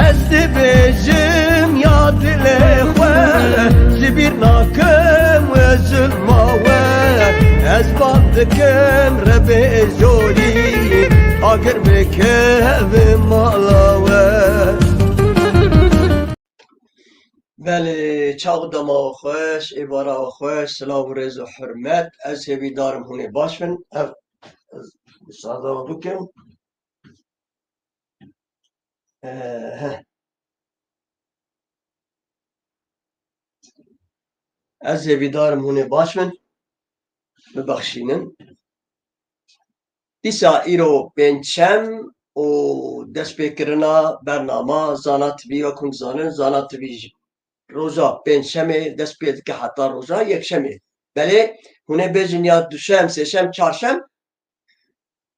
Ez dibêjim ya dilê xwe ji bîr nakim we zulma we ez bang dikim rebê jorî agir bikevim mala we. Belê çav dema xweş, êvara xweş, silav û rêz û hurmet. Ez hêvîdarim hûn ê baş bin. Ev ez sada bikim. Ez hêvîdarim hûn ê baş bin. Bibexşînin. Dîsa îro pênçem û destpêkirina bernama Zana TV wekum dizanin Zana TV jî roja pênçemê dest pê dike heta roja yekşemê. Belê hûn ê bêjin ya duşem, sêşem, çarşem.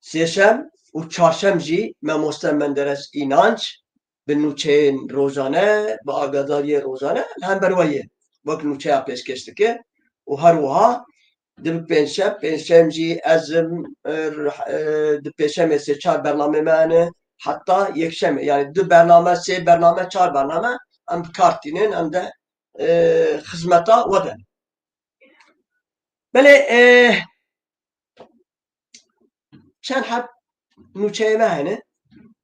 Sêşem û çarşem jî Mamoste Menderes İnanç bi nûçeyên rojane, bi agadariyê rojane li hember we ye. Wek nûçeya pêşkêş dike û her wiha di pênçem, pênçem jî ezim di pêşemê sê çar bername me hene heta yekşemê. Yani du bername, sê bername, çar bername em bi kar tînin, em de xizmeta we de. Belê çend heb nûçeyê me hene.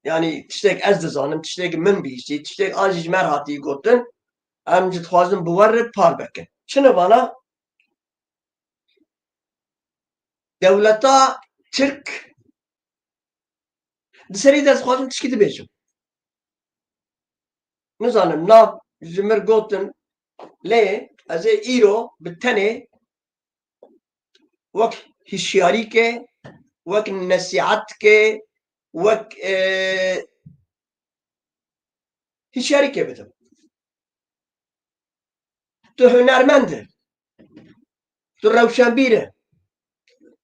Yani tiştek ez dizanim, tiştek min bihîstî, tiştek an jî ji me re hatî gotin, em jî dixwazin bi we re par bikin. Çi vana dewleta Tirk di serî de ez dixwazim tişkî dibêjim. Nizanim nav ji mir gotin lê ez ê îro bi tenê wek hişyarîkê, wek nesîhetkê, wek hişyarîkê bidim. Tu hunermend e, tu rewşenbîr e,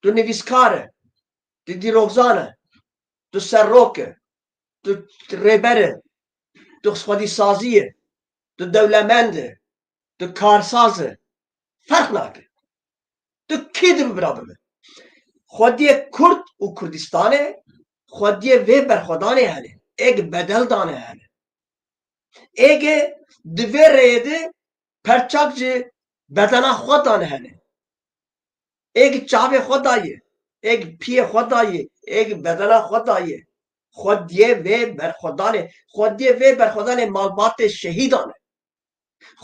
tu nivîskar e, tu dîrokzan e, tu serrok e, tu rêber e, tu xwedîsazî ye, tu dewlemend e, tu karsaz e, ferq nake. Tu kê dibira bibe? Xwediyê Kurd û Kurdistanê, xwediyê vê berxwedanê hene, êgê bedel dane hene. Êgê di vê rêyê de perçak ji bedena xwe dane hene. Êgê çavê xwe daye, êgê piyê xwe daye, êgê bedena xwe daye. Xwediyê vê berxwedanê, xwediyê vê berxwedanê malbatê şehîdan e.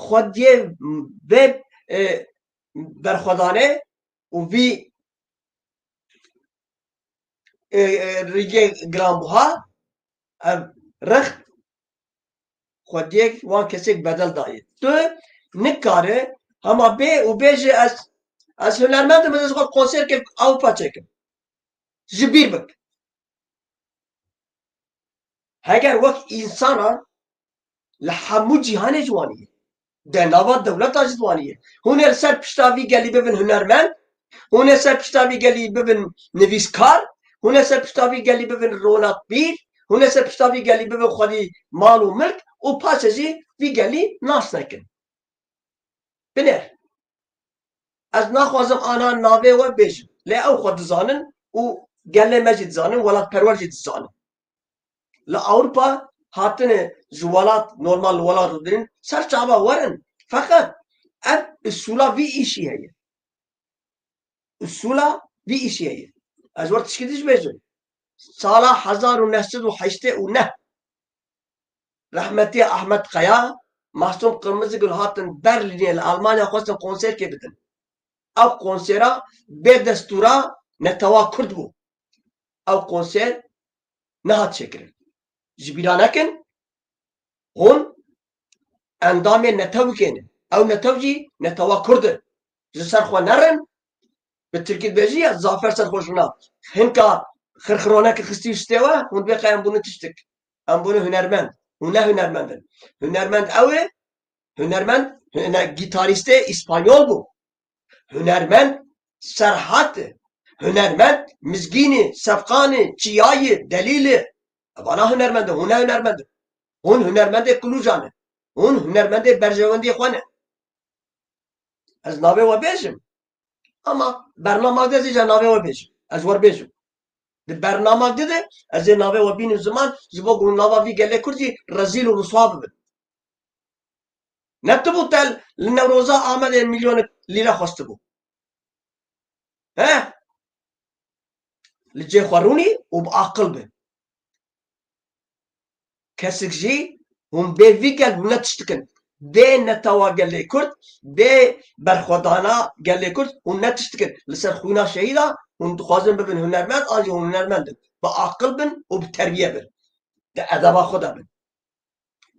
Xwediyê vê berxwedanê û vî rîgê giranbiha ev rext xwediyek wan kesek bedel daye. Tu nikare hema bê û bêje ez hunermendim, ez xwe konserkê Ewropa çekim. Ji bîr bik. Heger wek însanan li hemû cîhanê ji wanî ye. Di nava dewleta jî wanî ye. Hûn ê li ser pişta vî gelî bibin hunermend, hûn ê ser pişta vî gelî bibin nivîskar, hûn ê ser pişta vî gelî bibin ronaqbîr, hûn ê ser pişta vî gelî bibin xwedî mal û milk û paşê jî vî gelî nas nekin. Binêr. Ez naxwazim anan navê we bêjim. Lê ew xwe dizanin û gelê me jî dizanin, welatperwer jî dizanin. Li Ewropa hatine ji welat normal li welat rûdinin ser çava werin. Feqet ev usûla vî îşî heye. Usûla vî îşî heye. Ez wer tişkî dibêjim. Sala 1989 Rehmetî Ahmed Qaya, Mahsûm Qirmizigul hatin Berlînê li Almanya xwestin konserkê bidin. Ew konsera bê destûra Netewî Kurd bû. Ew konser nehat çêkirin. Ji bîra nekin, hûn endamê netewîkê ne. Ew netew jî Netewî Kurd e. Ji ser xwe nerin, bi Tirkî dibêjî ya zafer serxweşbûna. Hinka xirxironekê xistî stê we, hûn dibêje em bûne tiştek. Em bûne hunermend. Hûn ne hunermend in. Hunermend ew ê, hunermend gîtarîstê îspanyol bû. Hunermend serhat e. Hunermend mizgînê, sefqanê, çiyayê, delîlê. Vana hunermend e, hûn ne hunermend in. Hûn hunermendê Qulucan e. Hûn hunermendê berjewendiyê xwe ne. Ez navê we bêjim. Ama bernama de zîca navê we bêjim. Ez werbêjim. Di bernama dide ez ê navê we bînim ziman ji bo gundnava vî gelê Kurd jî rezîl û rûswa bibin. Ne tibû tel li Newroza Amedê milyonek lîre xwestibû. He? Li cê xwe rûnî û bi aqil be. Kesik jî hûn bê vî gel hûn ne tişt dikin. Bê netewa gelê Kurd, bê berxwedana gelê Kurd hûn ne tişt dikin. Li ser xwîna şehîda hûn dixwazin bibin hunermend an jî hûn hunermend in. Bi aqil bin û bi terbiye bin. Di edeba xwe de bin.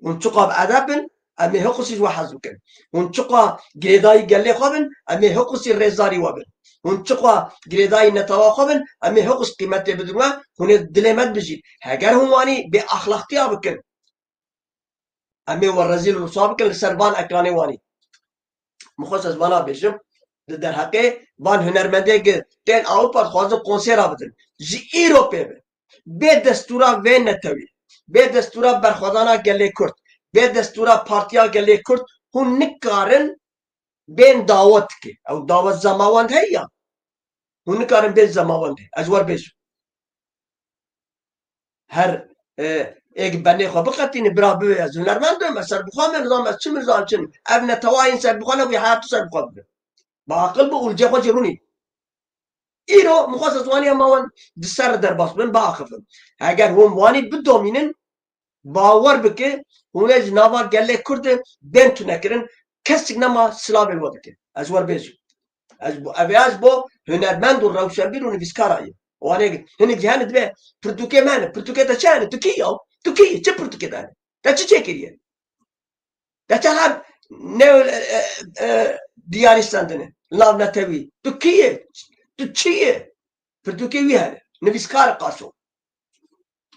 Hûn çiqa bi edeb bin em ê hiqûsî ji we hez bikin. Hûn çiqa girêdayî gelê xwe bin em ê hiqûsî rêzdarî we bin. Hûn çiqa girêdayî netewa xwe bin em ê hiqûs qîmetê bidin we hûn ê dilê me bijîn. Heger hûn wanî bê axlaqiya bikin em ê we rezîl û rûswa bikin li ser van ekranê wanî. Min xwest ez vana bêjim di derheqê van hunermendê tên Awropa dixwazin konsêra bidin. Ji îro pê be. Bê destûra vê netewî, bê destûra berxwedana gelê Kurd, bê destûra Partiya Gelê Kurd hûn nikarin bên dawet bike. Ew dawet zemawend heye ya? Hûn nikarin bên zemawendê. Ez werbêjim. Her êk benê xwe biqetîne bira bibe ez hunermend im, ez serbixwe me nizam ez çi mirzan çin. Ev netewayên serbixwe ne bûye hayatû serbixwe bibe. Bi aqil bi û li cê xwe jî rûnî. Îro min xwest ez waniya me wan di ser derbas bin biaxivin. Heger hûn wanî bidomînin bawer bike hûn ê ji nava gelê Kurdê bên tunekirin kesik nema silavê we dike. Ez werbêjim. Ev ê ez bo hunermend û rewşenbîr û nivîskara ye. Wanê hinek jî hene dibe pirtûkê me hene. Pirtûkê te çi hene? Tu kî yaw? Tu kî? Çi pirtûkê te hene? Te çi çêkiriye? Te çi heb neo diyarîstandine lav netewî. Tu kî ye? Tu çi ye? Pirtûkê wî hene. Nivîskar qaso.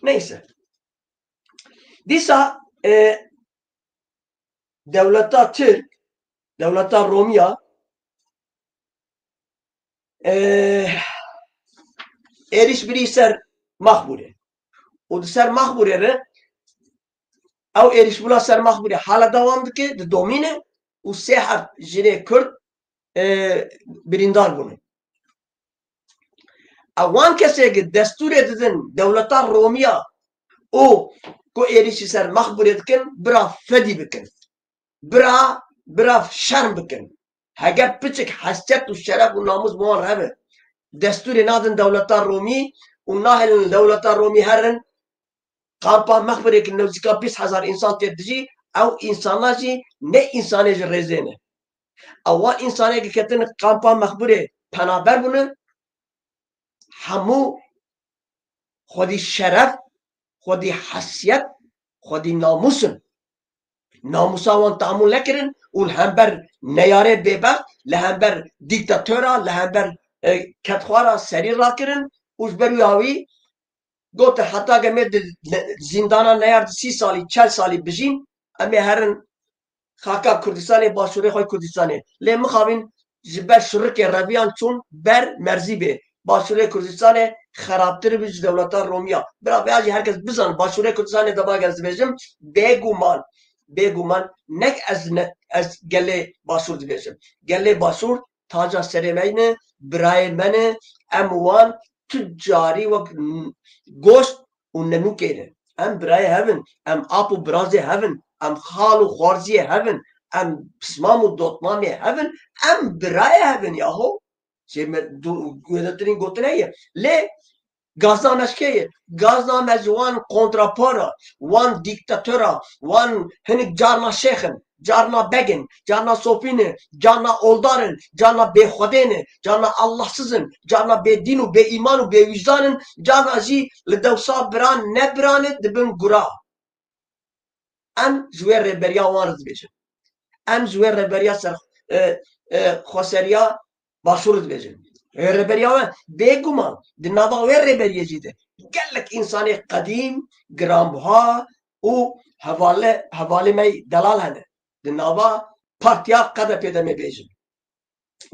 Neyse. Dîsa dewleta Tirk, dewleta Romiya êrişbirî ser Maxbûrê. û di ser Maxbûrê re ew êrişbûna ser Maxbûrê hala dewam dike di domîne û sê heft jinê Kurd birîndar bûne. Ew wan kesekî destûrê didin dewleta Romiya û ku êrişî ser Maxbûrê dikin bira fedî bikin. Bira şerm bikin. Heger piçik hesiyet û şeref û namus bi wan hebe destûrê nadin dewleta Romî û nahêlin dewleta Romî herin kampa Maxbûrêkî newzîka 20,000 însan tê dijî ew însanan jî ne însanê ji rêzê ne. Ew wan însanekî ketine kampa Maxbûrê penaber bûne hemû xwedî şeref, xwedî hesiyet, xwedî namusin. Namusa wan tahammül nekirin û li hember neyarê bêbext, li hember dîktatora, li hember ketxwara serî rakirin û ji ber wî hawî gotin heta gemê di zîndana neyar di 30 salî 40 salî bijîn em ê herin xaka Kurdistanê başûrê xwe Kurdistanê. Lê mixabin ji ber şirikê reviyan çûn ber Merzîbê. Başûrê Kurdistanê xerabtir bû ji dewleta Romiya. Bira vêya jî herkes bizane başûrê Kurdistanê deba gel dibêjim bêguman nek ez gelê başûr dibêjim. Gelê başûr taca serê me ne, birayên me ne, em wan tu carî wek goşt û nenûkê ne. Em birayê hevin, em ap û birazê hevin, em xal û xwarziyê hevin, em pismam û dotmamê hevin, em birayê hevin yaho. Wêdetirîn gotin heye. Lê gazna me ji kê ye? Gazna me ji wan kontrapora, wan dîktatora, wan hinek carna şêxin, carna begin, carna sopîne, carna oldarin, carna bêxwedê ne, carna Allahsizin, carna bêdîn û bêîman û bêwîcdanin, carna jî li dewsa biran nebiranê dibin gura. Em ji wê rêberiya wan re dibêjin. Em ji wê rêberiya ser xweseriya başûr dibêjin. Rêberiya we bêguman di nava wê rêberiyê jî de gelek însanê qedîm, giranbiha û hevalê me delal hene. Di nava Partiya QDP de me bêjin.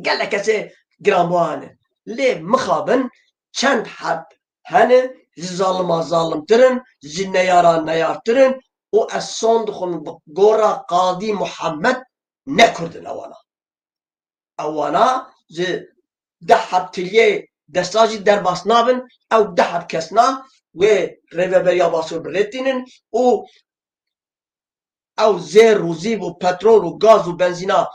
Gelek kesê giranbiha hene. Lê mixabin çend heb hene ji zalima zalimtirin, ji neyara neyartirin û ez son dixwim bi gora Qadî Muhammed nekurdin ewana. Ewana ji deh heb tiriyê دستاجی درباس نابن او دهب کسنا و ریوبریا باسور برتینن او زیر و زیب و پترول و گاز و بنزینا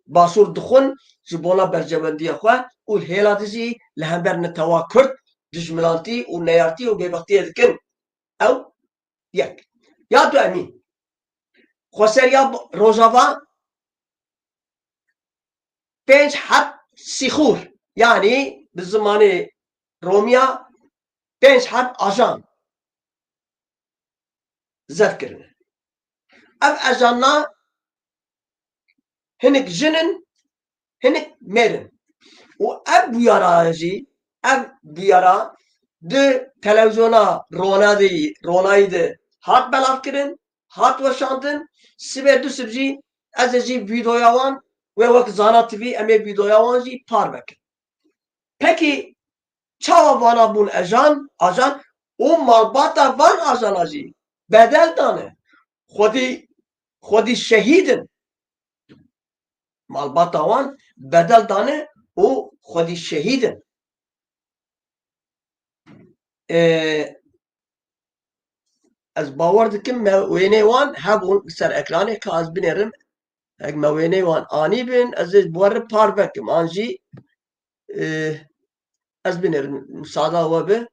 باسور دخون جبونا برجوندی خواه و هیلا دزی لهمبر نتوا کرد دجملانتی و نیارتی و بیبختی دکن او یک یا دو امین خوسریا روژاوا 5 حب سیخور یعنی به زمان رومیا 5 حب آجان زد کرنه اف اجانا هنک جنن هنک مرن و اف بیارا جی اف بیارا ده تلویزیونا رونایی ده هات بلاف کرن هات وشاندن سبه دو سبجی از جی ویدیویا وان و وقت زانا تیوی امی ویدیویا وان جی پار بکن پکی چاوا وانا بون اجان او مالباتا وان اجانا جی بدل دانه خودی شهیدن مالباتا وان بدل دانه او خودی شهیدن از باور دکم موینه وان هبون سر اکرانه که از بینرم اگ موینه وان آنی بین از بور پار بکم آنجی از بینرم ساده و به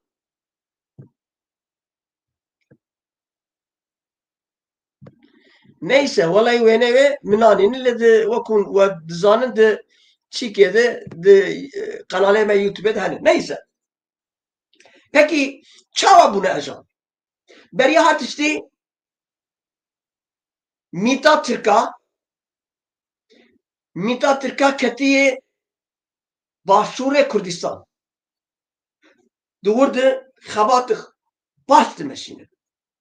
neyse vallahi ve minanini le de vakun ve zanın de çikede de kanale me YouTube'de hani neyse. Peki çava bunu ajan. Beriya hat işte Mita Türka ketiye Başure Kurdistan. Doğurdu xabatık başlı meşine.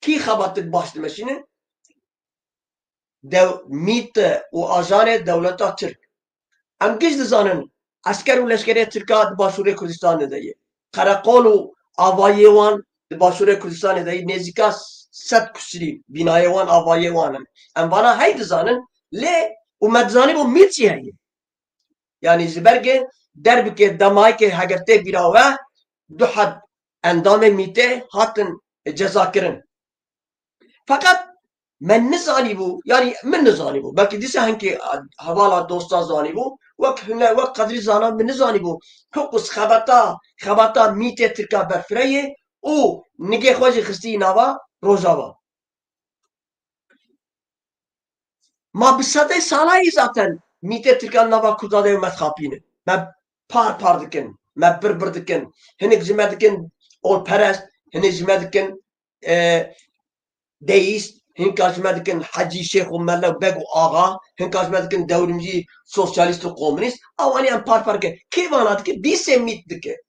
Ki xabatık başlı meşine? MİT و آژان دولتا ترک ام گشت زانن عسكر و لشکری ترکا باشور کردستان دهی قرقال و آوایی وان باشور کردستان دهی نزدیکا 100 کسری بینای وان آوایی وانن ام وانا هید زانن لی و مدزانی بو میچی هی yani زبرگه درب که دمای که هگرته بیراوه دو حد اندام میته هاتن جزا کرن fakat من نزانی بو yani من نزانی بو belki dise hangi havala dostlar zani bu vak kadri zanan من نزانی بو حقوق خبata mite Türk'a berfireye o nige xoji xisti nava Rojava ma bisade salayı zaten mite Türk'a nava kudade metxapine me par dikin me bir dikin hinek jime dikin ol perest hinek jime dikin deist هنکاش مدکن حجی شیخ و ملا بگو آقا هنکاش مدکن دولمجی سوسیالیست و کمونیست اوانی ام par که کی وانات که بیسه میت دکه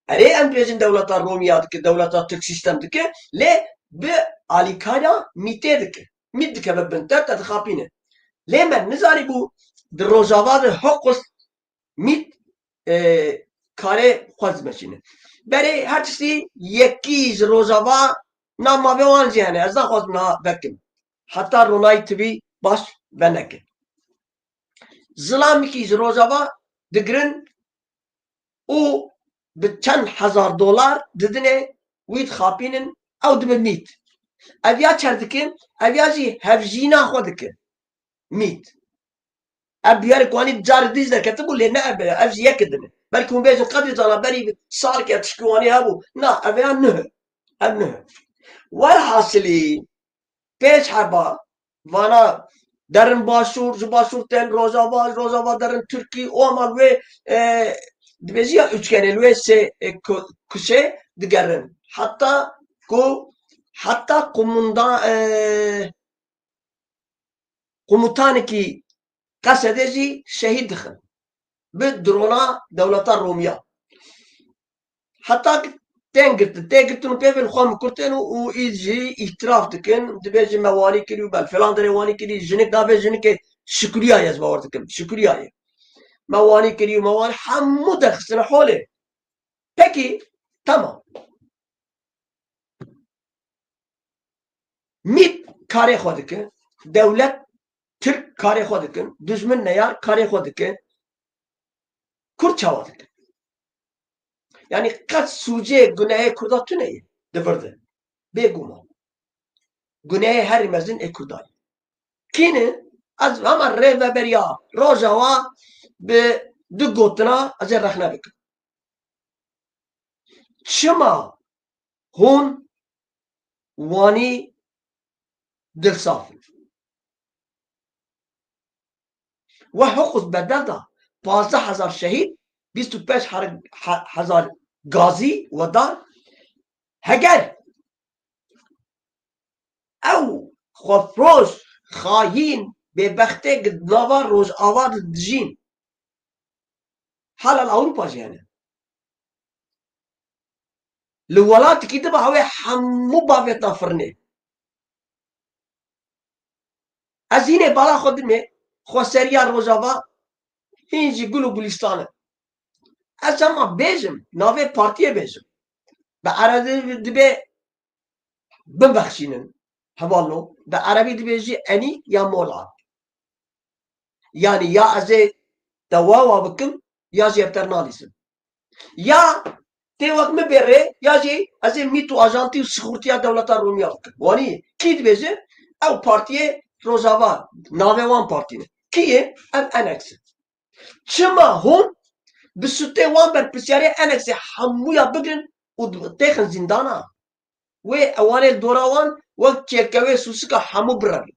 اره ام بیجن دولتا رومیات که دولتا ترک سیستم دکه لی به آلیکانا میته دکه میت دکه به بنتر تدخاپینه لی من نزاری بو در روزاوا در حقوق میت کاره خوز مشینه برای هر چیزی یکیز روزاوا نما به وان جهنه از خواست نه بکم حتی رونای تبی باش بنکه زلامی که روزاوا دگرن او به چند هزار دلار ددنه وید خاپینن او دبنیت اویا چردکن اویا جی هفجینا خودکن میت ابیار کوانی جار دیز در کتبو لینه افجی یکدنه بلکه اون بیجن قدر زانا بری سال که تشکوانی هبو نه اویا نه والحاصلی پیش حربا وانا درن باشور جباشور تن روزاوا درن ترکی o ama ve dibezi ya üçgeni ve se kuse digerin hatta komutan ki kasedeci şehit dixin bi drona devleta Romiya hatta تێگرتن و پێبن خۆم کورتێن و ئیجی ئیتراف دکن دبێژی مەوانی کردی و بەل فلان دەرێوانی کردی ژنێک دابێ ژنێکێ شکریایە ez باوەڕ دکم شکریایە مەوانی کردی و مەوانی هەموو دەرخستنە حۆلێ پێکی تەمام میت karê xwe dikin dewlet Türk karê xwe dikin dijmin neyar karê xwe dikin Kurd çawa dikin Yani kaç suce güneye kurda tüneyi dıvırdı. Beguma. Güneye her mezin ekurdayı. Kini az ama rev ve beriya rojawa be du gotna az rahna bik. Çima hun wani dilsaf. Ve hukuk bedelde 15,000 şehit 25,000 gazi ve dar heger ew xwefroş xayîn bêbextê nava Rojava dijîn hala Ewropa jî hene. Li welatekî dibe ew ê hemû bavêtan firnê. Ez hînê bala xwe dimê xweseriya Rojava hîn jî gul û gulîstan e. Ez ama bêjim navê partiyê bêjim. Bi erebî dibe bibexşînin hevalno. Bi erebî dibêjî enî ya mola. Yani ya ez ê te wawa bikim ya jî hevter nalîsim. Ya tê wek min bêrê ya jî ez ê mît û ajantî û sixurtiya dewleta Rûmiya bikim. Wanî kî dibêje ew partiyê Rojava navê wan partî ne. Kî ye? Ev Enex e. Çima hûn bi sûtê wan berpirsiyarê Enexê hemûya bigrin û têxin zîndana. Wê ewanê dora wan wek çêlkevê sûsika hemû birevî.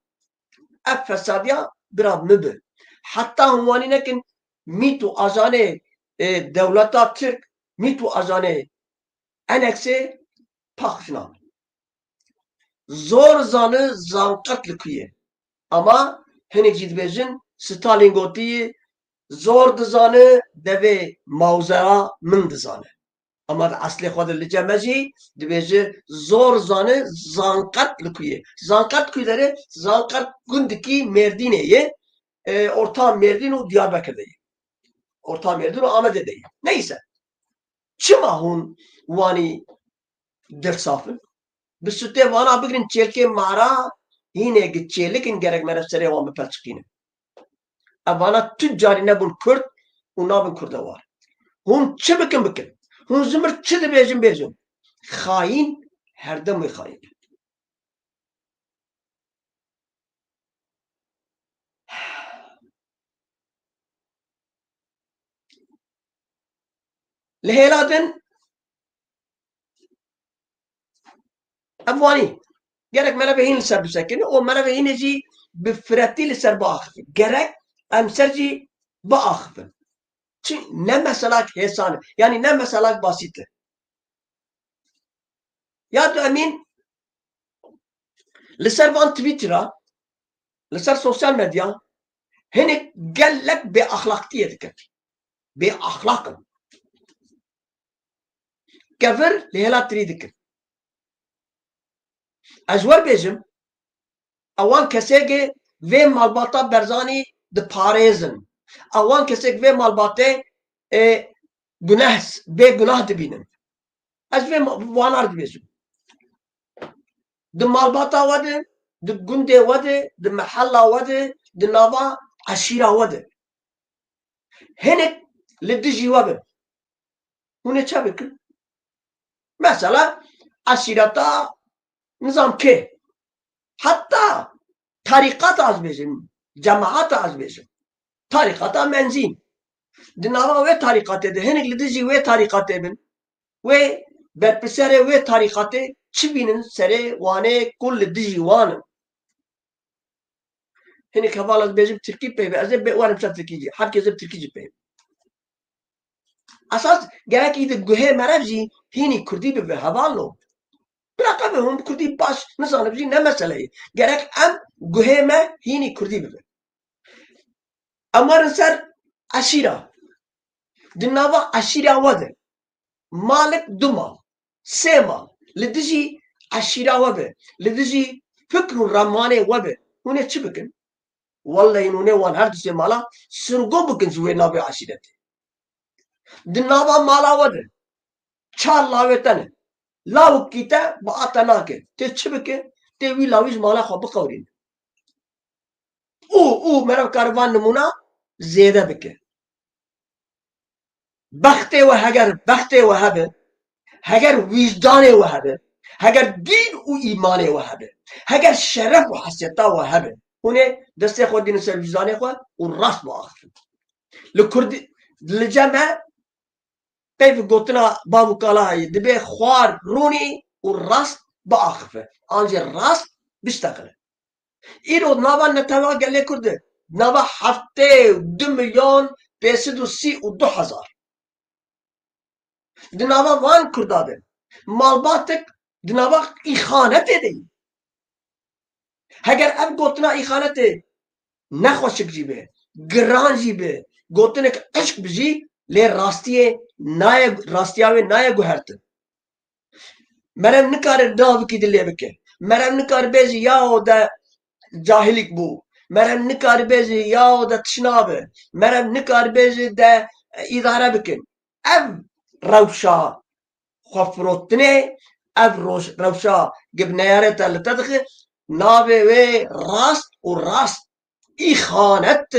Ev fesadiya birav mibe. Heta hûn wanî nekin mît û ajanê dewleta Tirk mît û ajanê Enexê paxşinan. Zor zanı zanqet li ku ye. Ama hinek jî dibêjin Stalin gotiye zor dizane devê mawzera min dizane. Ama eslê xwe li cem jî dibêje zor zanı zanqet li ku ye. Zanqet ku dere zanqet gundikî Mêrdînê ye. Orta Mêrdîn û Diyarbekir'de ye. Orta Mêrdîn û Amedê de ye. Neyse. Çima hûn wanî dirsafin? Bi sûtê wana bigirin çêlkê mara hînekî çêlikin gerek mere serê wan bipelçikînin. Ev vana tu carî nebûn Kurd û nabin Kurdewar. Hûn çi bikin bikin. Hûn ji mir çi dibêjin bêjin. Xayîn herdemû xayîn. Li hêla din ev wanî gerek mereve hîn li ser bisekin û mereve hînê jî bi firetî li ser biaxivin. Gerek em ser jî biaxivin. Çi ne meselak hêsan e. Yani ne meselak basît e. Ya tu emîn li ser van Twitter'a li ser sosyal medya hinek gelek bêaxlaqtiyê dikin. Bêaxlaq in. Kevir li hêla tirî dikin. Ez werbêjim ewan kesekê vê malbata Berzanî diparêzin. Ewan kesek vê malbatê bêgunah dibînin. Ez vê wanar dibêjim. Di malbata we de, di gundê we de, di mehella we de, di nava eşîra we de. Hinek li dijî we bin. Hûn ê çi bikin? Mesela eşîreta Nizamkê. Heta tarîqata ez bêjim, cemaata ez bêjim. Tarîqata menzîn. Di nava wê tarîqatê de hinek li dijî wê tarîqatê bin. Wê berpirsyarê wê tarîqatê çi bînin serê wanê ku li dijî wan in. Hinek heval ez bêjim Tirkî peyvê ez ê werim ser Tirkî jî. Her kesê Tirkî jî peyvê. Esas gerekî di guhê merev jî hînî Kurdî bibe hevalno. Bilaqe hûn Kurdî baş nizanim jî ne mesele ye. Gerek em guhê me hînî Kurdî bibe. Em werin ser eşîra. Di nava eşîra we de malek du mal, sê mal li dijî eşîra we be, li dijî fikr û remanê we be. Hûn ê çi bikin? Wallahî hûn ê wan her du sê mala sirgûn bikin ji wê navê eşîretê. Di nava mala we de çar lavê te ne. Lawekî te biata nake. Tê çi bike? Tê wî lawî ji mala xwe biqewirîne. Û merev karivan nimûna zêde bike. بخته و هگر بخته و هبه هگر وجدان و هبه هگر دین و ایمان و هبه هگر شرف و حسیتا و هبه هونه دسته خود دین سر وجدان خود و راست با آخر لکرد لجمع قیف گوتنا بابو کالاهی دبی خوار رونی و راست با آخفه آنجا راست بشتغله ایرو نابا نتوا گله کرده نابا هفته 2,532,000 دنابا وان کرداده مالباتک دنابا ایخانت دی هگر اب گوتنا ایخانت نخوشک جیبه گران جیبه گوتنک عشق بجی لی راستیاوی نای گوهرت مرم نکار داو کی دلی بکه مرم نکار بیزی یاو دا جاهلیک بو مرم نکار بیزی یاو دا تشنابه مرم نکار بیزی دا اداره بکن اب روشا خفروتنه اب روشا گبنیاره تلتدخه ناوه وی راست و راست ایخانت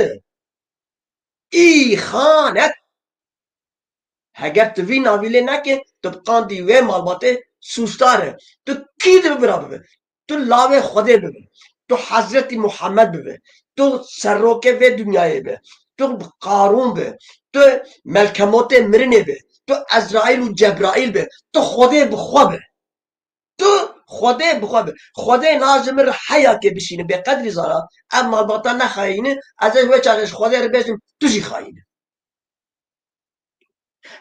هگر تو وی ناویله نکه تو قاندی وی مالباته سوستاره تو کی دو برا ببه تو لاوه خوده ببه تو حضرت محمد ببه تو سروکه و دنیای به تو قارون به تو ملکموت مرنه به تو ازرائیل و جبرائیل به تو خوده بخواه تو خوده بخواه خوده نازمر حیا که بشینه به قدری زارا اما باتا نخواهینه ازش وچارش خوده رو بشیم توشی خواهینه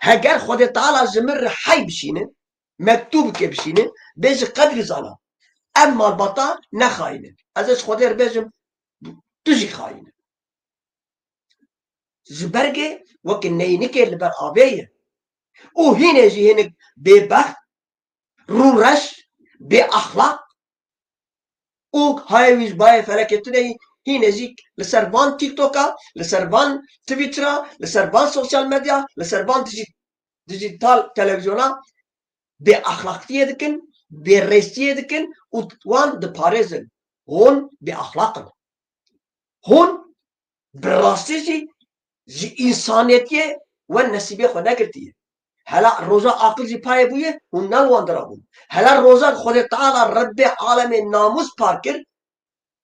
هگر خود تعالی زمر حی بشینه مکتوب که بشینه بیش قدری زارا اما باتا نخواهینه ازش خوده رو بشیم توشی خواهینه زبرگه وکی نینه که لبر آبیه او هینه جی هینه بے بخت رو رش بے اخلاق او های ویش بای فلکتونه هی نزیک لسروان تیک توکا لسروان تویترا لسروان سوشال مدیا لسروان دیجیتال تلویزیونا به اخلاقیه دکن به ریسیه دکن و وان ده پارزن هون به اخلاقن هون براستی جی انسانیتیه و نصیبه خود نگرتیه هلا روزا عقل جی پای بویه هون نلوان درابون هلا روزا خود تعالی رب عالم ناموس پار کرد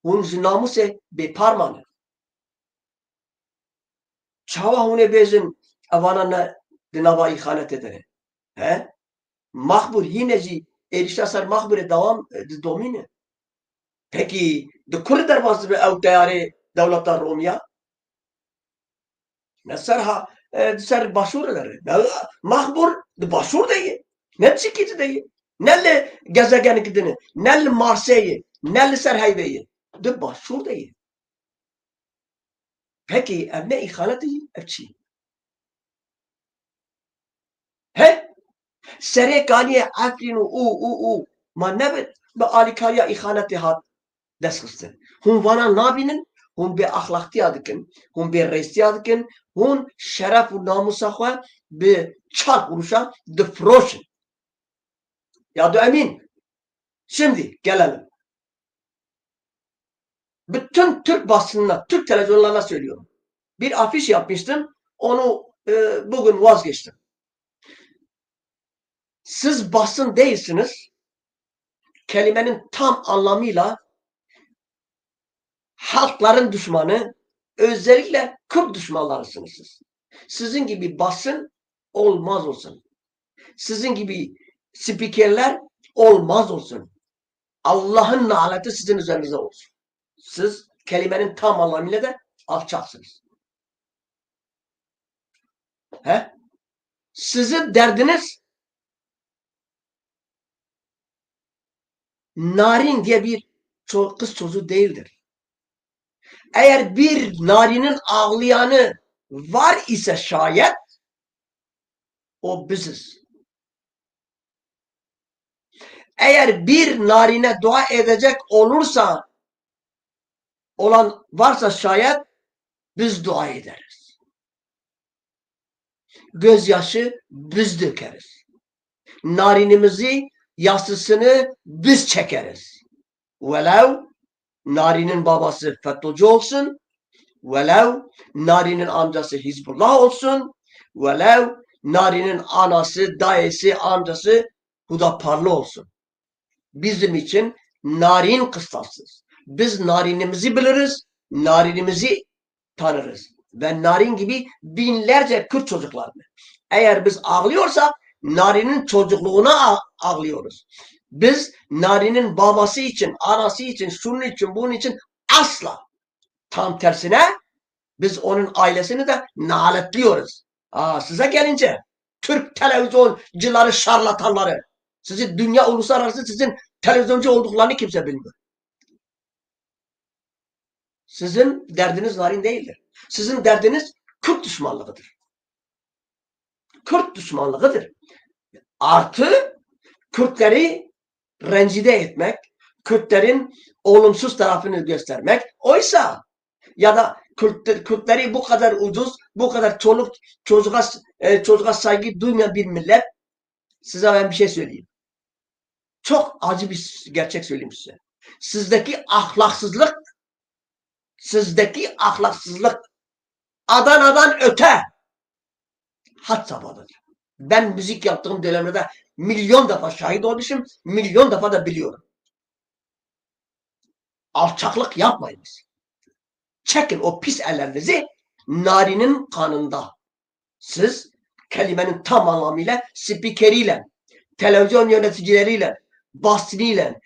هون ناموس به پارمانه چاوا هونه بیزن اوانا نه دنابایی خانته داره he mahbur yineci erişte ser mahbure devam domine peki de kur derbası be ev teyare devletler Romya ne serha ser başvur eder mahbur de başvur değil ne çikiti değil ne gezegen gidini ne Mars'e ne ser haybeyi de başvur değil peki ev ne ihaneti ev çi he sere kaniye afrin u ma nebet be alikariya ihaneti hat دستخسته هون وانا نابینن هون به اخلاقی دکن هون به ریسی دکن هون شرف و ناموس خواه به çal kuruşa difroşun ya da emin şimdi gelelim bütün Türk basınına Türk televizyonlarına söylüyorum bir afiş yapmıştım onu bugün vazgeçtim siz basın değilsiniz kelimenin tam anlamıyla halkların düşmanı, özellikle Kürt düşmanlarısınız siz. Sizin gibi basın olmaz olsun. Sizin gibi spikerler olmaz olsun. Allah'ın laneti sizin üzerinize olsun. Siz kelimenin tam anlamıyla da alçaksınız. He? Sizin derdiniz Narin diye bir kız çocuğu değildir. Eğer bir narinin ağlayanı var ise şayet o biziz. Eğer bir narine dua edecek olursa olan varsa şayet biz dua ederiz. Gözyaşı biz dökeriz. Narinimizi yasısını biz çekeriz. Velev narinin babası FETÖ'cü olsun, velev narinin amcası Hizbullah olsun, velev Nari'nin anası, dayısı, amcası Hudaparlı olsun. Bizim için Narin kıstassız. Biz narinimizi biliriz, narinimizi tanırız. Ve narin gibi binlerce Kürt çocuklarını. Eğer biz ağlıyorsak narinin çocukluğuna ağlıyoruz. Biz narinin babası için, anası için, şunun için, bunun için asla. Tam tersine biz onun ailesini de naletliyoruz. Size gelince Türk televizyoncuları, şarlatanları, sizi dünya uluslararası sizin televizyoncu olduklarını kimse bilmiyor. Sizin derdiniz narin değildir. Sizin derdiniz Kürt düşmanlığıdır. Kürt düşmanlığıdır. Artı Kürtleri rencide etmek, Kürtlerin olumsuz tarafını göstermek. Oysa ya da Kürtleri bu kadar ucuz, bu kadar çocuğa saygı duymayan bir millet. Size ben bir şey söyleyeyim. Çok acı bir gerçek söyleyeyim size. Sizdeki ahlaksızlık Adana'dan öte had safhadır. Ben müzik yaptığım dönemde milyon defa şahit olmuşum, milyon defa da biliyorum. Alçaklık yapmayınız. Çekin o pis ellerinizi narinin kanında. Siz kelimenin tam anlamıyla spikeriyle, televizyon yöneticileriyle, basiniyle,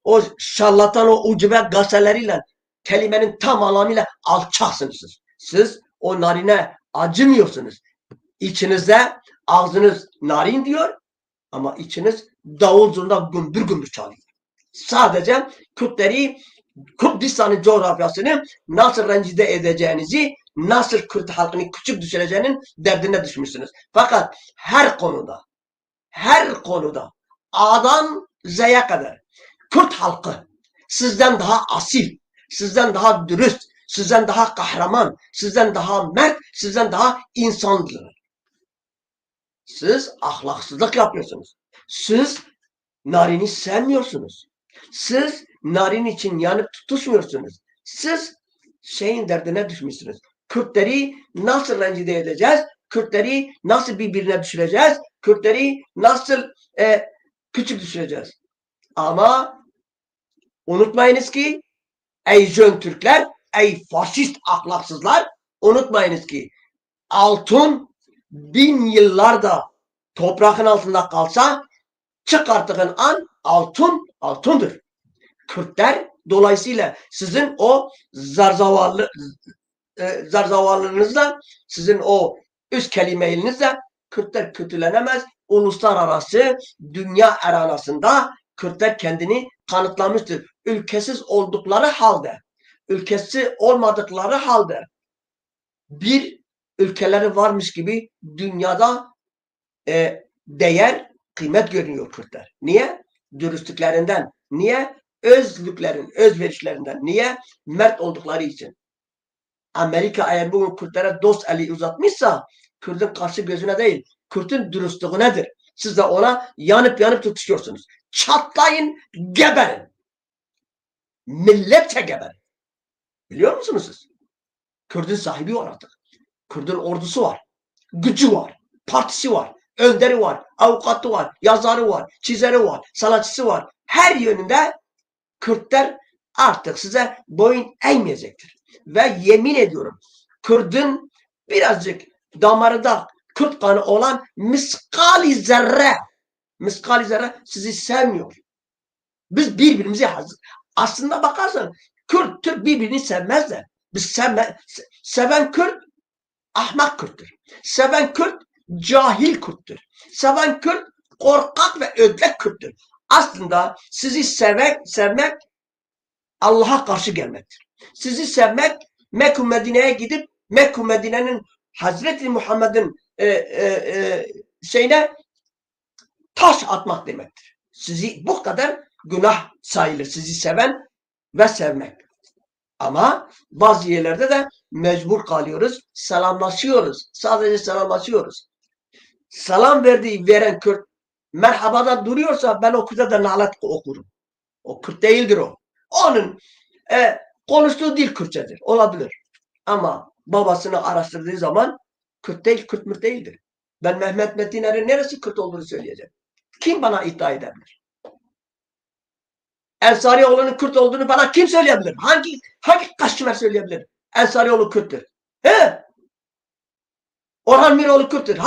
o şarlatan o ucube gazeteleriyle kelimenin tam anlamıyla alçaksınız siz. Siz o narine acımıyorsunuz. İçinizde ağzınız narin diyor ama içiniz davul zurna gümbür gümbür çalıyor. Sadece Kürdistan'ın coğrafyasını nasıl rencide edeceğinizi, nasıl Kürt halkını küçük düşüreceğinin derdine düşmüşsünüz. Fakat her konuda A'dan Z'ye kadar Kürt halkı sizden daha asil, sizden daha dürüst, sizden daha kahraman, sizden daha mert, sizden daha insandır. Siz ahlaksızlık yapıyorsunuz. Siz narini sevmiyorsunuz. Siz narin için yanıp tutuşmuyorsunuz. Siz şeyin derdine düşmüşsünüz. Kürtleri nasıl rencide edeceğiz? Kürtleri nasıl birbirine düşüreceğiz? Kürtleri nasıl küçük düşüreceğiz? Ama unutmayınız ki ey jön Türkler, ey faşist ahlaksızlar, unutmayınız ki altın 1000 yıllarda toprağın altında kalsa çıkarttığın an altındır. Kürtler dolayısıyla sizin o zarzavarlığınızla, sizin o üst kelimelerinizle Kürtler kötülenemez. Uluslararası dünya arenasında Kürtler kendini kanıtlamıştır. Ülkesiz oldukları halde, ülkesi olmadıkları halde bir ülkeleri varmış gibi dünyada değer, kıymet görüyor Kürtler. Niye? Dürüstlüklerinden. Niye? Özverişlerinden. Niye? Mert oldukları için. Amerika eğer bugün Kürtlere dost eli uzatmışsa Kürt'ün karşı gözüne değil, Kürt'ün dürüstlüğünedir. Siz de ona yanıp tutuşuyorsunuz. Çatlayın, geberin. Milletçe geberin. Biliyor musunuz siz? Kürt'ün sahibi var artık. Kürt'ün ordusu var. Gücü var. Partisi var. Önderi var. Avukatı var. Yazarı var. Çizeri var. Sanatçısı var. Her yönünde Kürtler artık size boyun eğmeyecektir. Ve yemin ediyorum Kürt'ün birazcık damarında Kürt kanı olan miskali zerre sizi sevmiyor. Biz birbirimizi aslında bakarsan Kürt, Türk birbirini sevmezler. Seven Kürt ahmak Kürttür. Seven Kürt cahil Kürttür. Seven Kürt korkak ve ödlek Kürttür. Aslında sizi sevmek Allah'a karşı gelmektir. Sizi sevmek Mekke Medine'ye gidip Mekke Medine'nin Hazreti Muhammed'in şeyine taş atmak demektir. Sizi bu kadar günah sayılır. Sizi seven ve sevmek. Ama bazı yerlerde de mecbur kalıyoruz. Selamlaşıyoruz. Sadece selamlaşıyoruz. Selam veren Kürt merhabada duruyorsa ben o Kürt'e de nalet okurum. O Kürt değildir o. Onun konuştuğu dil Kürtçedir. Olabilir. Ama babasını araştırdığı zaman Kürt değil, Kürt mürt değildir. Ben Mehmet Metiner'in neresi Kürt olduğunu söyleyeceğim. Kim bana iddia edebilir? Ensarioğlu'nun Kürt olduğunu bana kim söyleyebilir? Hangi Kaşmer söyleyebilir? Ensarioğlu Kürt'tür. He? Orhan Miroğlu Kürt'tür.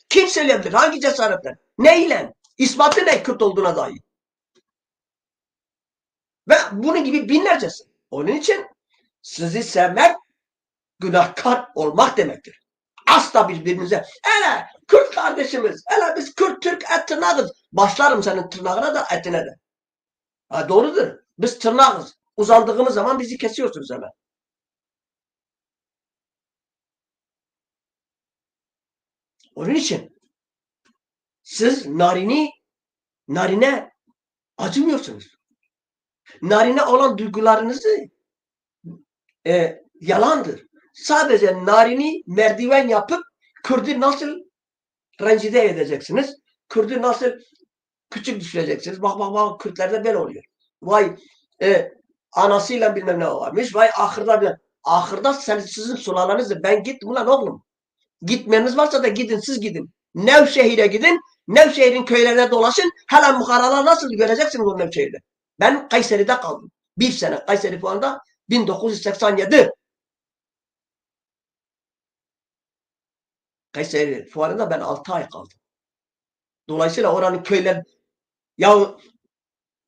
Kim söyleyebilir? Hangi cesaretle? Neyle? İspatı ne Kürt olduğuna dair? Ve bunun gibi binlercesi. Onun için sizi sevmek günahkar olmak demektir. Asla birbirinize hele Kürt kardeşimiz, hele biz Kürt Türk et tırnağız. Başlarım senin tırnağına da etine de. Ha, doğrudur. Biz tırnağız. Uzandığımız zaman bizi kesiyorsunuz hemen. Onun için siz narine acımıyorsunuz. Narine olan duygularınızı yalandır. Sadece narini merdiven yapıp Kürt'ü nasıl rencide edeceksiniz? Kürt'ü nasıl küçük düşüreceksiniz? Bak Kürtlerde böyle oluyor. Vay anasıyla bilmem ne varmış. Vay ahırda bilmem. Ahırda sizin sulalarınızdır. Ben gittim ulan oğlum. Gitmeniz varsa da gidin siz gidin. Nevşehir'e gidin. Nevşehir'in köylerine dolaşın. Hele muharalar nasıl göreceksiniz o Nevşehir'de. Ben Kayseri'de kaldım. Bir sene Kayseri Fuarı'nda 1987. Kayseri Fuarı'nda ben 6 ay kaldım. Dolayısıyla oranın köyler ya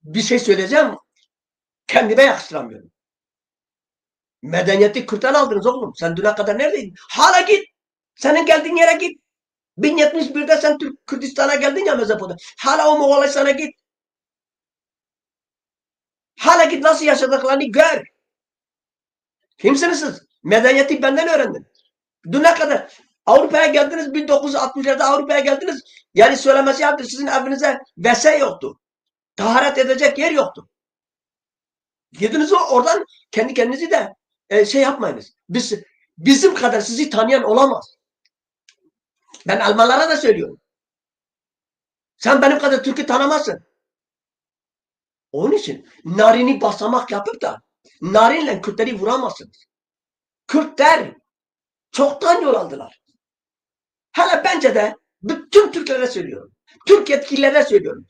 bir şey söyleyeceğim kendime yakıştıramıyorum. Medeniyeti Kürt'ten aldınız oğlum. Sen düne kadar neredeydin? Hala git. Senin geldiğin yere git. 1071'de sen Kürdistan'a geldin ya Mezopotamya. Hala o Moğolistan'a git. Hala git nasıl yaşadıklarını gör. Kimsiniz siz? Medeniyeti benden öğrendin. Düne kadar Avrupa'ya geldiniz 1960'larda Avrupa'ya geldiniz. Yani söylemesi yaptı. Sizin evinize vese yoktu. Taharet edecek yer yoktu. Gidiniz oradan kendi kendinizi de şey yapmayınız. Bizim kadar sizi tanıyan olamaz. Ben Almanlara da söylüyorum. Sen benim kadar Türk'ü tanımazsın. Onun için narini basamak yapıp da narinle Kürtleri vuramazsınız. Kürtler çoktan yol aldılar. Hala bence de bütün Türklere söylüyorum. Türk yetkililere söylüyorum.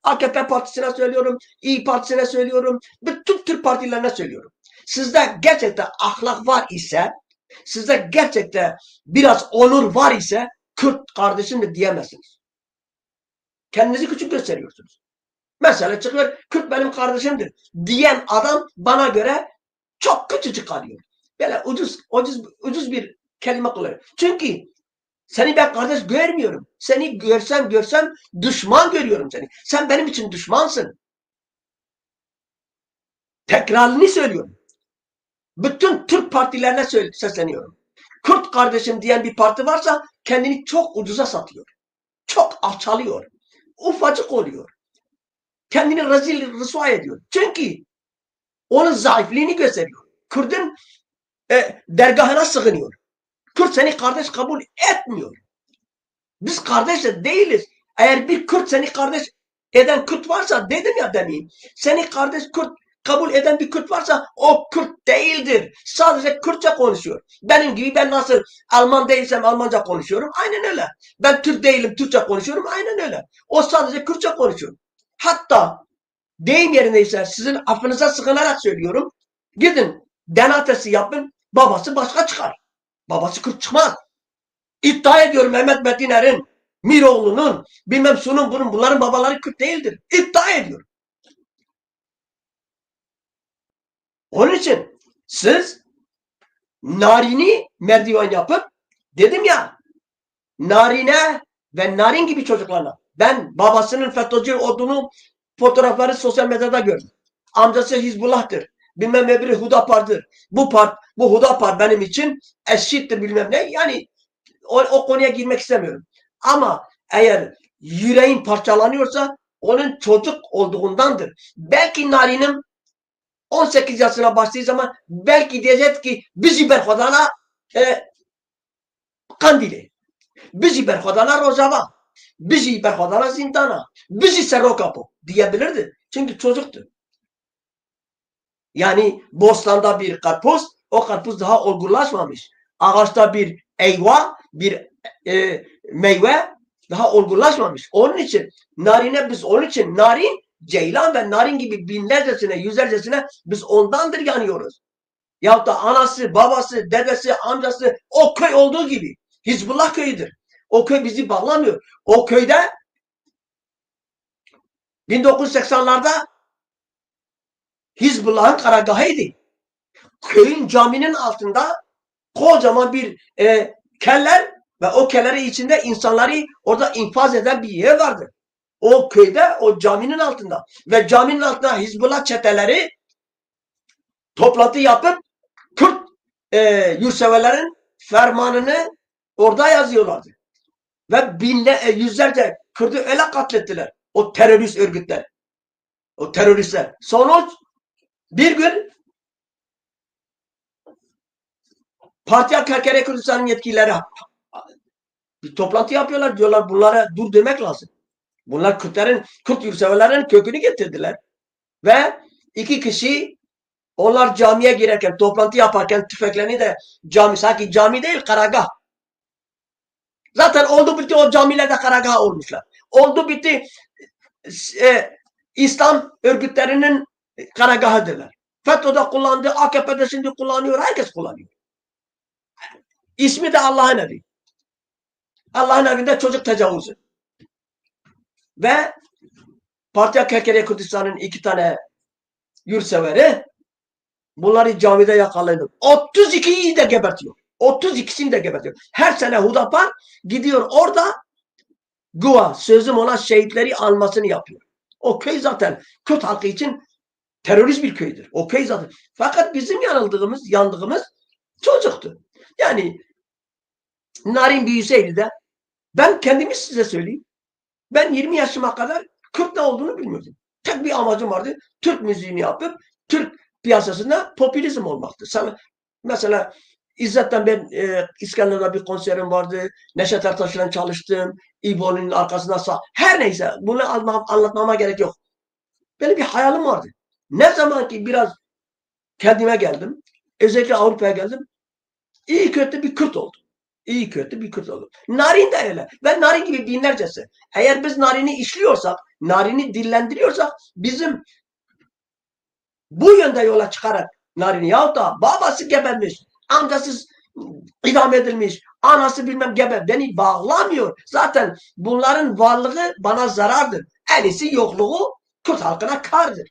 AKP partisine söylüyorum. İYİ Partisi'ne söylüyorum. Bütün Türk partilerine söylüyorum. Sizde gerçekten ahlak var ise, sizde gerçekten biraz onur var ise Kürt kardeşim de diyemezsiniz. Kendinizi küçük gösteriyorsunuz. Mesela çıkıyor Kürt benim kardeşimdir diyen adam bana göre çok küçücük kalıyor. Böyle ucuz bir kelime kullanıyor. Çünkü seni ben kardeş görmüyorum. Seni görsem düşman görüyorum seni. Sen benim için düşmansın. Tekrarını söylüyorum. Bütün Türk partilerine sesleniyorum. Kürt kardeşim diyen bir parti varsa kendini çok ucuza satıyor. Çok alçalıyor. Ufacık oluyor. Kendini rezil rüsva ediyor. Çünkü onun zayıflığını gösteriyor. Kürt'ün dergahına sığınıyor. Kürt seni kardeş kabul etmiyor. Biz kardeş de değiliz. Eğer bir Kürt seni kardeş eden Kürt varsa dedim ya demin. Seni kardeş Kürt kabul eden bir Kürt varsa o Kürt değildir. Sadece Kürtçe konuşuyor. Benim gibi ben nasıl Alman değilsem Almanca konuşuyorum. Aynen öyle. Ben Türk değilim Türkçe konuşuyorum. Aynen öyle. O sadece Kürtçe konuşuyor. Hatta deyim yerindeyse sizin affınıza sığınarak söylüyorum. Gidin denatesi yapın. Babası başka çıkar. Babası Kürt çıkmaz. İddia ediyorum Mehmet Metiner'in, Miroğlu'nun, bilmem şunun bunun, bunların babaları Kürt değildir. İddia ediyorum. Onun için siz narini merdiven yapıp dedim ya narine ve narin gibi çocuklarla ben babasının FETÖ'cü olduğunu fotoğrafları sosyal medyada gördüm. Amcası Hizbullah'tır. Bilmem öbürü Hudapar'dır. Bu Hudapar benim için eşittir bilmem ne. Yani o konuya girmek istemiyorum. Ama eğer yüreğin parçalanıyorsa onun çocuk olduğundandır. Belki Nari'nin 18 yaşına başladığı zaman belki diyecek ki bizi berhodana Kandili, bizi berhodana Rojava, bizi berhodana Zindana, bizi Serokapo diyebilirdi. Çünkü çocuktu. Yani bostanda bir karpuz, o karpuz daha olgunlaşmamış. Ağaçta bir eyva, bir meyve daha olgunlaşmamış. Onun için narine biz onun için narin, ceylan ve narin gibi binlercesine, yüzlercesine biz ondandır yanıyoruz. Yahut da anası, babası, dedesi, amcası o köy olduğu gibi. Hizbullah köyüdür. O köy bizi bağlamıyor. O köyde 1980'larda Hizbullah'ın karargahıydı. Köyün caminin altında kocaman bir keller ve o kellerin içinde insanları orada infaz eden bir yer vardı. O köyde, o caminin altında. Ve caminin altında Hizbullah çeteleri toplantı yapıp Kürt yurtseverlerin fermanını orada yazıyorlardı. Ve yüzlerce Kürt'ü öyle katlettiler. O terörist örgütler. O teröristler. Sonuç bir gün Partiya Kerkere Kürdistan'ın yetkilileri bir toplantı yapıyorlar. Diyorlar bunlara dur demek lazım. Bunlar Kürt yurtseverlerin kökünü getirdiler. Ve iki kişi onlar camiye girerken, toplantı yaparken tüfeklerini de sanki cami değil karargah. Zaten oldu bitti o camilerde karargah olmuşlar. Oldu bitti İslam örgütlerinin karargahıdırlar. FETÖ'de kullandı, AKP'de şimdi kullanıyor, herkes kullanıyor. İsmi de Allah'ın evi. Allah'ın evinde çocuk tecavüzü. Ve Partiya Kerkere Kürdistan'ın iki tane yurtseveri bunları camide yakalayıp 32'yi de gebertiyor. 32'sini de gebertiyor. Her sene Hudapar gidiyor orada Guva sözüm ona şehitleri almasını yapıyor. O köy zaten Kürt halkı için terörist bir köydür. O köy zaten. Fakat bizim yandığımız çocuktu. Yani narin büyüseydi de ben kendimi size söyleyeyim. Ben 20 yaşıma kadar Kürt ne olduğunu bilmiyordum. Tek bir amacım vardı. Türk müziğini yapıp Türk piyasasında popülizm olmaktı. Mesela İzzet'ten ben İskender'de bir konserim vardı. Neşet Ertaş'la çalıştım. İbo'nun arkasında her neyse bunu anlatmama gerek yok. Böyle bir hayalim vardı. Ne zaman ki biraz kendime geldim. Özellikle Avrupa'ya geldim. İyi kötü bir Kürt oldum. İyi kötü bir Kürt oldum. Narin de öyle. Ve narin gibi binlercesi. Eğer biz narini işliyorsak, narini dillendiriyorsak bizim bu yönde yola çıkarak narini yahut da babası gebermiş, amcası idam edilmiş, anası bilmem beni bağlamıyor. Zaten bunların varlığı bana zarardır. En iyisi yokluğu Kürt halkına kardır.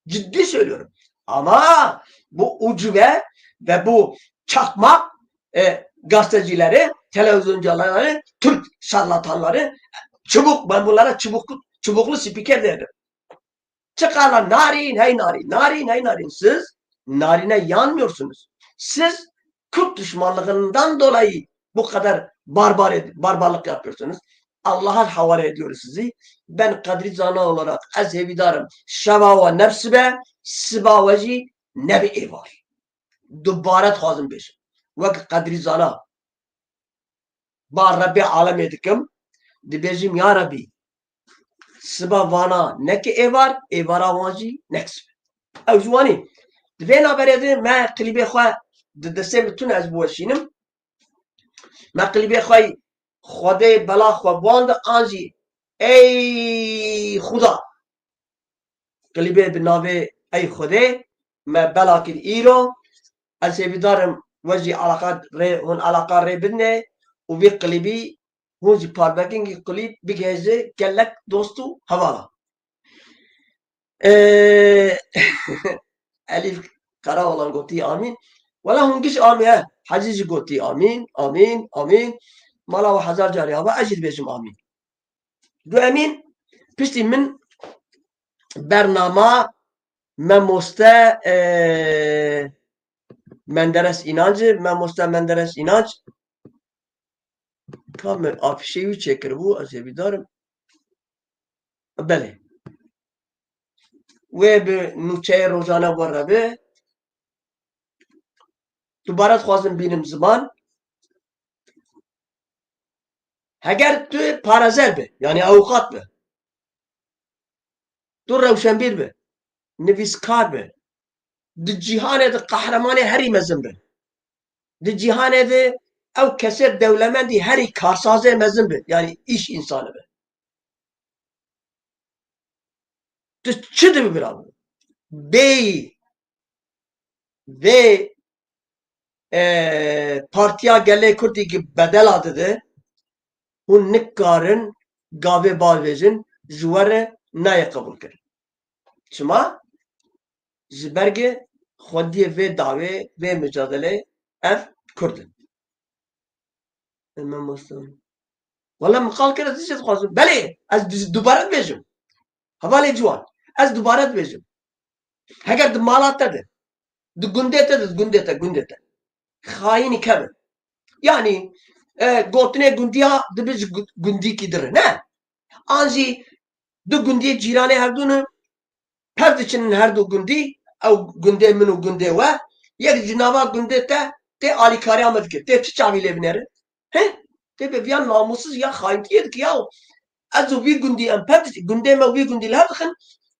Ciddi söylüyorum. Ama bu ucube ve bu çakma gazetecileri, televizyoncuları, Türk şarlatanları ben bunlara çubuklu spiker derim. Çıkarlar narin hey narin, narin hey narin. Siz narine yanmıyorsunuz. Siz Kürt düşmanlığından dolayı bu kadar barbarlık yapıyorsunuz. Allah'a havale ediyoruz sizi. Ben Kadri Zana olarak ezhevidarım. Şeva ve nefsibe sibaveci nebi var. Dubbaret hazım beşim. Ve Kadri Zana. Ba Rabbi alem edikim. Dibecim ya Rabbi. Siba vana neke evar, evara vaji next. Evjwani. Dvena berede me klibe xwe di destê min tune ez biweşînim. Me klibe xwe Xwedê bela xwe band an jî ey Xuda. Klibê bi navê ey Xwedê me bela kir îro. Ez hêvîdarim we jî hûn alaka rê bidine û vê klibî hûn jî parvekingî klîb bigihêje gelek dost û hevala. Elif Karaoğlan gotiye amin. Valla hûn giş amiye hecî jî gotiye amin, amin, amin. Mala ve hezar carî hava ez jî dibêjim amin. Du emîn piştî min bernama Memoste Menderes İnancı, Memoste Menderes İnanç tam afişeyi çekir bu ez ê bidarım. Belê. Wê bi nûçeyê rojane werreve dubare dixwazim bînim ziman. Heger tu parazer be, yani avukat be. Tu rewşenbîr be, nivîskar be. Di cîhanê de qehremanê herî mezin be. Di cîhanê de ev kese devlemendi heri karsaze mezin bi. Yani iş insanı bi. Tu çi dibi bir abi? Bey ve partiya gelê Kurdî ki bedel adıdı. Hûn nikarin gavê bavêjin ji were nayê qebûl kirin. Çima? Ji bergê xwendiyê vê dawê, vê mücadelê ev Kurd in. Wala min qal kir ez îşê dixwazim. Belê, ez dubare dibêjim. Hevalê ciwan. Ez dubare dibêjim. Heger di mala te de, di gundê te de, di gundê te. Xayînî kevin. Yani gotinê gundiya dibe ji gundîkî dire. Ne? An jî du gundiyê cîranê hevdû pev diçinin her du gundî, ew gundê min û gundê we, yek ji nava gundê te tê alîkariya me dikir. Tê çi çavî lê binêrin? He? Tê bê ya namussuz ya xayîntiyê dikir ya. Ez û vî gundî em pev diçin. Gundê me wî gundî li hev dixin.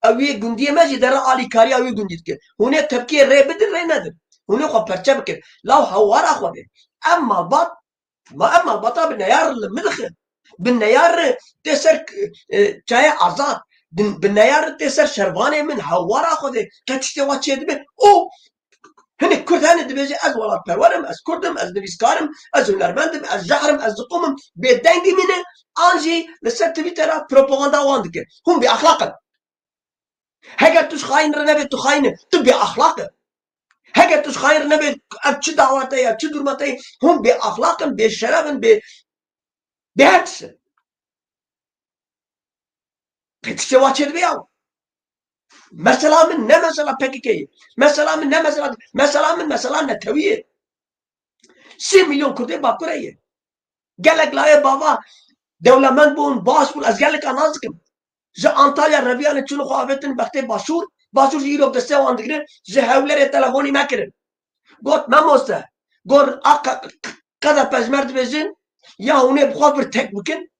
Ew wê gundiyê me jî dere alîkariya wî gundî dikir. Hûn ê tepkiyê rê bidin rê nedin. Hûn ê xwe perçe bikin. Law hewara xwe bê. Em malbat ma em malbata bi neyar li min dixin. Bi neyar tê ser çayê azad. Bi neyar tê ser şervanê min hewara xwe dê. Te tiştê wa çê dibe. O hinek Kurd hene dibêje ez welatperwerim, ez Kurdim, ez nivîskarim, ez hunermendim, ez jehrim, ez diqumim. Bêdengî mîne an jî li ser Twitter'a propaganda wan dike. Hûn bêaxlaq in. Heger tu ji xayîn re nebe tu xayîn î, tu bêaxlaq in. Heger tu ji xayîn re nebe ev çi dawet ye, çi durmet ye, hûn bêaxlaq in, bêşeref in, bêher tişin. Pê tiştê wa çê dibe ya? Mesela min ne mesela PKK'yê. Mesela min ne mesela Netewî. 3 milyon Kurdê Bakurê ye. Gelek layê bava dewlemend bûn, baş bûn, ez geleka naz dikim. Ji Antalya reviyanê çûn xwe avêtin bextê Başûr, Başûr jî îro destê wan digirin, ji hewlerê telefonî me kirin. Got memoste, got qeda pejmer dibêjin, ya hûn ê bi xwe bir tek bikin,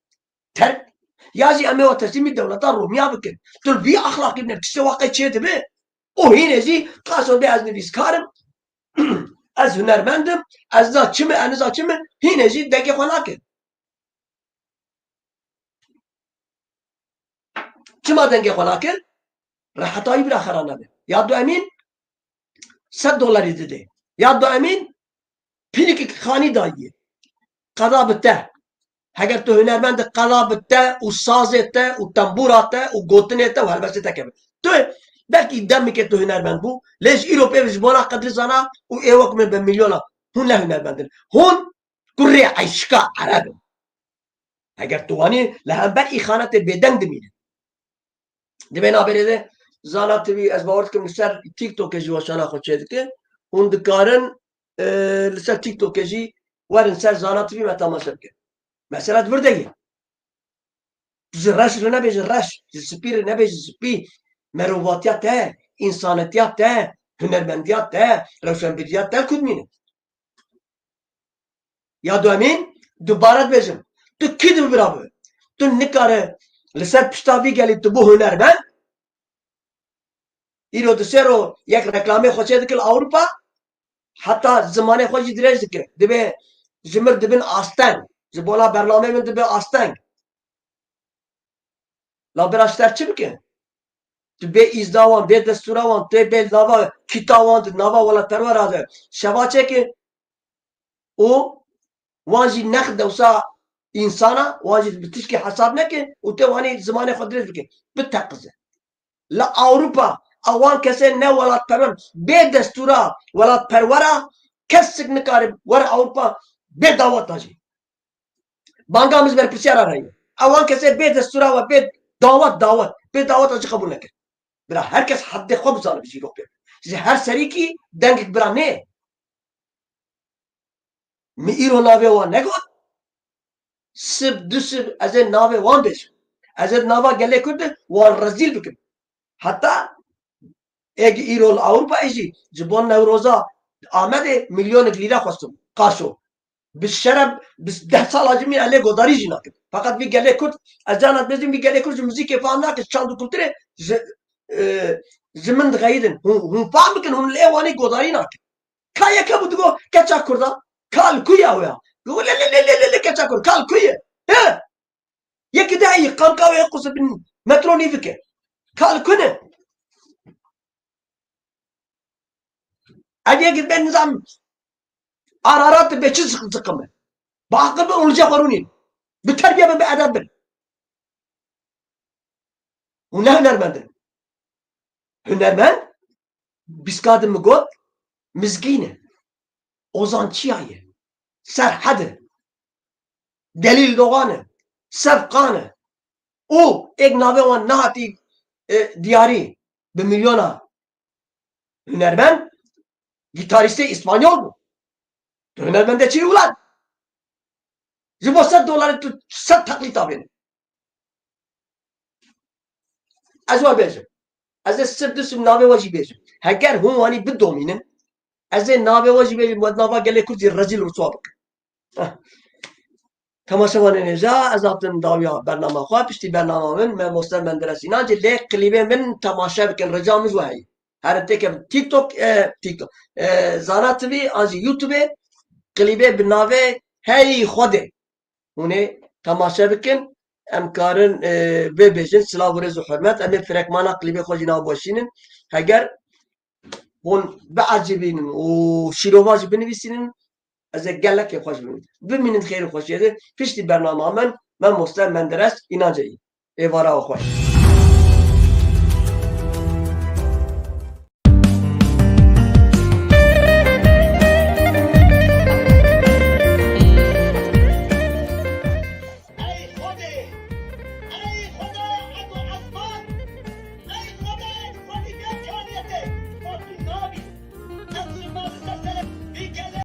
terk, ya jî em ê we teslîmî dewleta Romya bikin. Tu vî axlaqî bine, tiştê waqê çê dibe. O hînê jî qaso bê ez nivîskarim, ez hunermendim, ez za çi me, ez za çi me, hînê jî dengê xwe nakir. Çima dengê xwe nakir? Rehetayî bira xera nebe. Ya du emîn $100 dide. Ya du emîn pilîkek xanî dayiye. Qeda bi te. Heger tu hunermend qeda bi te û sazê te û tembûra te û gotinê te û helbesê te keve. Tu belkî demekê tu hunermend bû, lê ji îro pê ji bona qedrî zana û êwek min bi milyona. Hûn ne hunermendin. Hûn kurê eşka Ereb in. Heger tu wanî li hember îxanetê bêdeng dimînin. Dibê naberê de Zana TV ez bawer dikim li ser TikTokê jî weşana xwe çê dike. Hûn dikarin li ser TikTokê jî werin ser Zana TV me temaşe bikin. Mesela vir de ye. Ji reş re nebêje reş, ji spî re nebêje spî. Merovatiya te, însanetiya te, hunermendiya te, rewşenbîriya te kudmînin. Ya du emîn dubare dibêjim. Tu kî dibi bira bi? Tu nikare li ser pişta vî gelî tu bû hunermend. İro di sero yek reklamê xwe çê dikir Awropa, heta zimanê xwe jî dirêj dikir. Dibe ji mir dibin asteng. Ji bona bernamê min dibe asteng. La bira ji te çi bikin? Tu bê îzda wan, bê destûra wan, tê bê nava kîta wan di nava welatperwera de şeva çêkin û wan jî nex dewsa însana, wan jî bi tişkî hesab nekin û tê wanî zimanê xwe dirêj bikin. Biteqize. Li Awropa awan kesê ne welatperwer bê destûra welatperwera kesik nikare were Awropa bê dawet da jî. Banga min ji ber pirsyara heye. Awan kesê bê destûra we bê dawet bê daweta jî qebûl nekir. Bira herkes heddê xwe bizane bi jîrokê. Ji her serîkî dengek bira nê. Mi îro navê wan negot? Sib du sib ez ê navê wan bêjim. Ez ê nava gelê Kurd de wan rezîl bikim. Heta egi îro li Awropayê jî ji bo Newroza Amedê milyonek lîre xwestim. Qaşo. Bi şeref bi 10 sala jî min lê godarî jî nakim. Fakat vî gelê Kurd ez canan dibêjim vî gelê Kurd ji muzîkê fehm nake, çand û kulturê ji min dixeyidin. Hûn fehm bikin hûn lê wanî godarî nakin. Ka yeke bû digo keça Kurda? Ka li ku ya we ya? يقول لا لا لا لا لا كتاكل كالكوية ها يكدعي قنقاوي يقص بن متروني فيك كالكونه أجي بين نظام قرارات بيتشز زقمة بعقل بقول قانونين بالتربية بأدب هنرمند هنرمند بسكاد مقول مزقينة أوزانتشياية سرحدة دليل دوغانة سبقانة او ایک ناوه وان نهاتی دیاری به میلیون هنرمند گیتاریست اسپانیول بود تو هنرمنده چی اولاد جبو $100 تو 100 تقلید آبینه از وار بیجم از سر دستم ناوه واجی بیجم هگر هم وانی بدومینن از ناوه واجی بیجم و ناوه گله کردی رزیل رسوا بکن تماشاوان نجا از آتن داویا برنامه خواه پشتی برنامه من مستر من درس اینا جه لیک کلیبه من تماشا بکن رجامز وحی هر تکم تیک توک زانا تبی آنجی یوتیوبه کلیبه بناوه هی خوده هونه تماشا بکن ام کارن به بیجن سلاو و رز و حرمت ام فرکمانا کلیبه خوشی ناو باشینن اگر هون بعجبینن و شیرواج بنویسینن از گلک خوش ببینید ببینید خیلی خوشیه پشتی برنامه من مستر مندرس اینجایی ایوارا و خوش